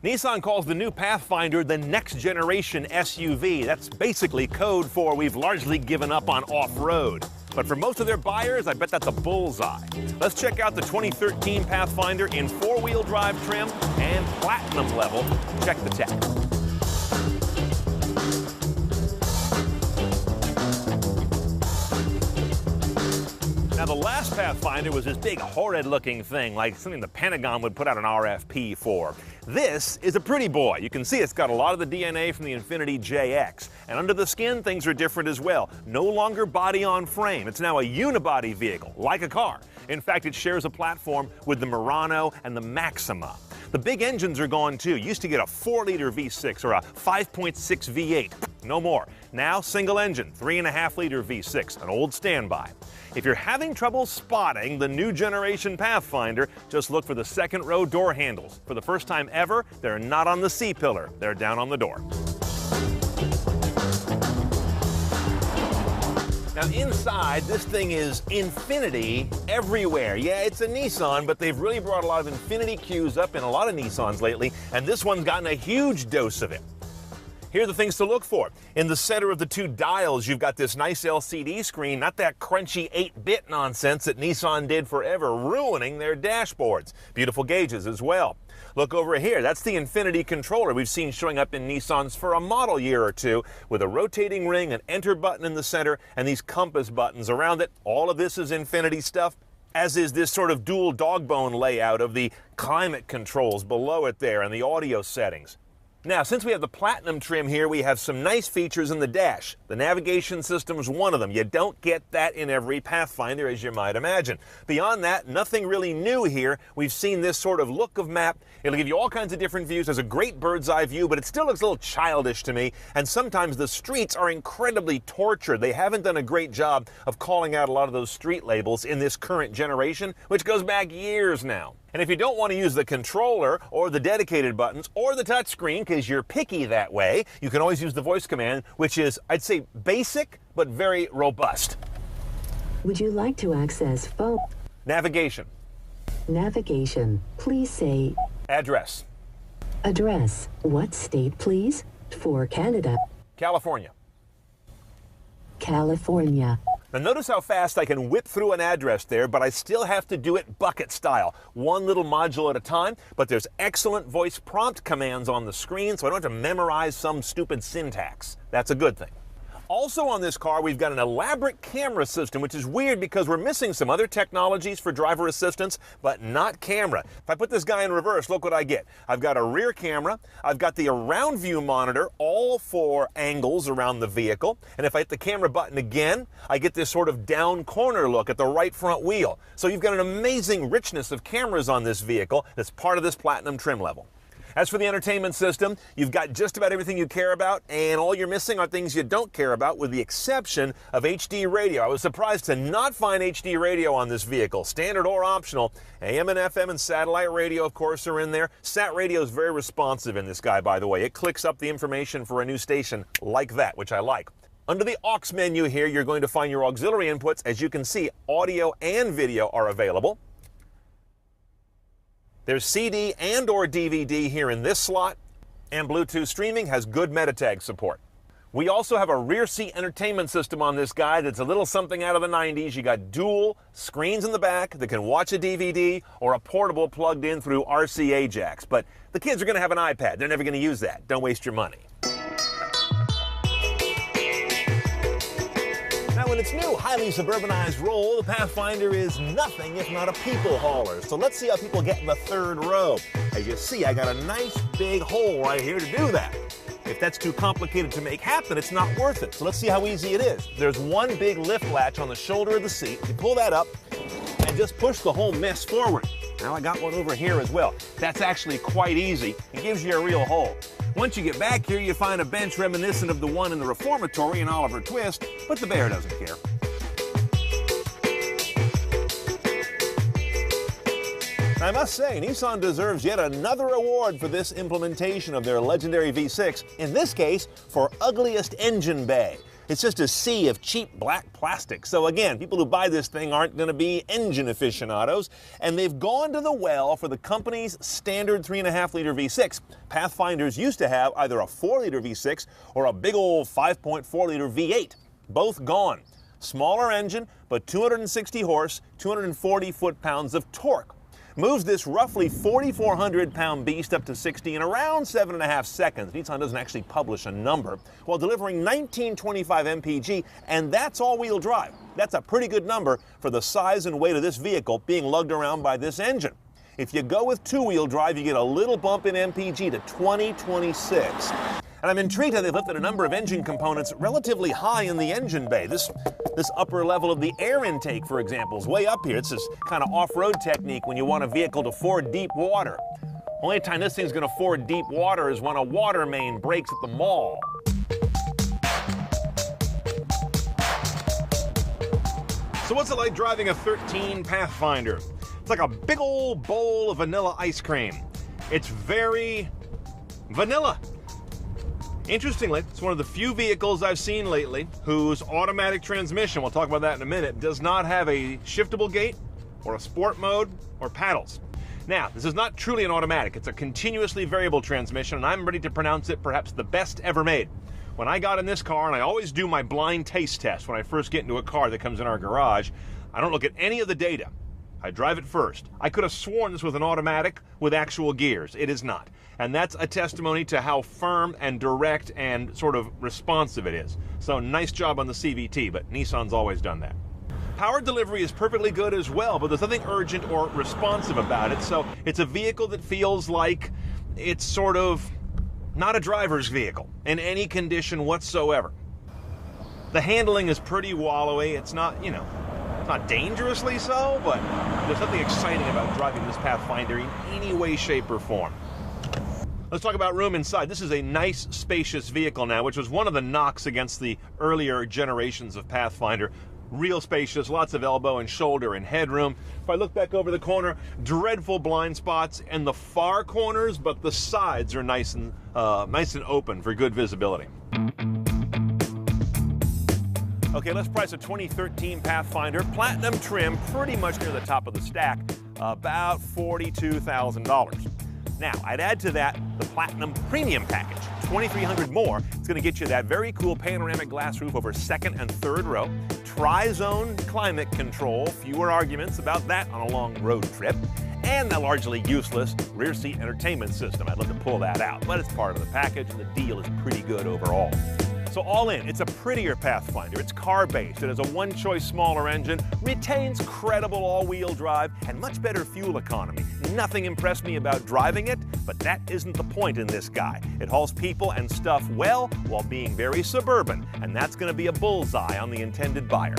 Nissan calls the new Pathfinder the next generation SUV. That's basically code for we've largely given up on off-road. But for most of their buyers, I bet that's a bullseye. Let's check out the 2013 Pathfinder in four-wheel drive trim and platinum level. Check the tech. Now, the last Pathfinder was this big horrid-looking thing, like something the Pentagon would put out an RFP for. This is a pretty boy. You can see it's got a lot of the DNA from the Infiniti JX. And under the skin, things are different as well. No longer body on frame. It's now a unibody vehicle, like a car. In fact, it shares a platform with the Murano and the Maxima. The big engines are gone too. You used to get a 4-liter V6 or a 5.6 V8. No more. Now, single engine, 3.5-liter V6, an old standby. If you're having trouble spotting the new generation Pathfinder, just look for the second row door handles. For the first time ever, they're not on the C-pillar. They're down on the door. Now inside, this thing is Infiniti everywhere. Yeah, it's a Nissan, but they've really brought a lot of Infiniti cues up in a lot of Nissans lately, and this one's gotten a huge dose of it. Here are the things to look for. In the center of the two dials, you've got this nice LCD screen, not that crunchy 8-bit nonsense that Nissan did forever, ruining their dashboards. Beautiful gauges as well. Look over here, that's the Infiniti controller we've seen showing up in Nissans for a model year or two, with a rotating ring, an enter button in the center, and these compass buttons around it. All of this is Infiniti stuff, as is this sort of dual dog bone layout of the climate controls below it there and the audio settings. Now, since we have the platinum trim here, we have some nice features in the dash. The navigation system is one of them. You don't get that in every Pathfinder, as you might imagine. Beyond that, nothing really new here. We've seen this sort of look of map. It'll give you all kinds of different views. There's a great bird's eye view, but it still looks a little childish to me. And sometimes the streets are incredibly tortured. They haven't done a great job of calling out a lot of those street labels in this current generation, which goes back years now. And if you don't want to use the controller or the dedicated buttons or the touchscreen because you're picky that way, you can always use the voice command, which is, I'd say, basic but very robust. Would you like to access phone? Navigation. Navigation. Please say address. Address. What state, please? For Canada. California. California. Now notice how fast I can whip through an address there, but I still have to do it bucket style, one little module at a time, but there's excellent voice prompt commands on the screen, so I don't have to memorize some stupid syntax. That's a good thing. Also on this car, we've got an elaborate camera system, which is weird because we're missing some other technologies for driver assistance, but not camera. If I put this guy in reverse, look what I get. I've got a rear camera, I've got the around view monitor, all 4 angles around the vehicle, and if I hit the camera button again, I get this sort of down corner look at the right front wheel. So you've got an amazing richness of cameras on this vehicle that's part of this platinum trim level. As for the entertainment system, you've got just about everything you care about, and all you're missing are things you don't care about, with the exception of HD radio. I was surprised to not find HD radio on this vehicle, standard or optional. AM and FM and satellite radio, of course, are in there. Sat radio is very responsive in this guy, by the way. It clicks up the information for a new station like that, which I like. Under the aux menu here, you're going to find your auxiliary inputs. As you can see, audio and video are available. There's CD and or DVD here in this slot, and Bluetooth streaming has good Metatag support. We also have a rear seat entertainment system on this guy that's a little something out of the 90s. You got dual screens in the back that can watch a DVD or a portable plugged in through RCA jacks. But the kids are going to have an iPad. They're never going to use that. Don't waste your money. Now, in its new, highly suburbanized role, the Pathfinder is nothing if not a people hauler. So let's see how people get in the third row. As you see, I got a nice big hole right here to do that. If that's too complicated to make happen, it's not worth it. So let's see how easy it is. There's one big lift latch on the shoulder of the seat. You pull that up and just push the whole mess forward. Now I got one over here as well. That's actually quite easy. It gives you a real hole. Once you get back here, you find a bench reminiscent of the one in the Reformatory in Oliver Twist, but the bear doesn't care. I must say, Nissan deserves yet another award for this implementation of their legendary V6, in this case, for ugliest engine bay. It's just a sea of cheap black plastic. So again, people who buy this thing aren't going to be engine aficionados, and they've gone to the well for the company's standard 3.5-liter V6. Pathfinders used to have either a 4-liter V6 or a big old 5.4-liter V8. Both gone. Smaller engine, but 260 horse, 240 foot-pounds of torque. Moves this roughly 4,400-pound beast up to 60 in around 7.5 seconds. Nissan doesn't actually publish a number, while delivering 1925 mpg, and that's all-wheel drive. That's a pretty good number for the size and weight of this vehicle being lugged around by this engine. If you go with two-wheel drive, you get a little bump in mpg to 2026. And I'm intrigued how they've lifted a number of engine components relatively high in the engine bay. This upper level of the air intake, for example, is way up here. It's this kind of off-road technique when you want a vehicle to ford deep water. Only time this thing's going to ford deep water is when a water main breaks at the mall. So what's it like driving a 13 Pathfinder? It's like a big old bowl of vanilla ice cream. It's very vanilla. Interestingly, it's one of the few vehicles I've seen lately whose automatic transmission, we'll talk about that in a minute, does not have a shiftable gate or a sport mode or paddles. Now, this is not truly an automatic. It's a continuously variable transmission, and I'm ready to pronounce it perhaps the best ever made. When I got in this car, and I always do my blind taste test when I first get into a car that comes in our garage, I don't look at any of the data. I drive it first. I could have sworn this was an automatic with actual gears. It is not. And that's a testimony to how firm and direct and sort of responsive it is. So nice job on the CVT, but Nissan's always done that. Power delivery is perfectly good as well, but there's nothing urgent or responsive about it. So it's a vehicle that feels like it's sort of not a driver's vehicle in any condition whatsoever. The handling is pretty wallowy. It's not, it's not dangerously so, but there's nothing exciting about driving this Pathfinder in any way, shape, or form. Let's talk about room inside. This is a nice, spacious vehicle now, which was one of the knocks against the earlier generations of Pathfinder. Real spacious, lots of elbow and shoulder and headroom. If I look back over the corner, dreadful blind spots in the far corners, but the sides are nice and open for good visibility. Okay, let's price a 2013 Pathfinder. Platinum trim, pretty much near the top of the stack, about $42,000. Now, I'd add to that the Platinum Premium package, $2,300 more. It's going to get you that very cool panoramic glass roof over second and third row, tri-zone climate control, fewer arguments about that on a long road trip, and the largely useless rear seat entertainment system. I'd love to pull that out, but it's part of the package, and the deal is pretty good overall. So all in, it's a prettier Pathfinder. It's car-based. It has a one-choice smaller engine, retains credible all-wheel drive, and much better fuel economy. Nothing impressed me about driving it, but that isn't the point in this guy. It hauls people and stuff well while being very suburban, and that's going to be a bullseye on the intended buyer.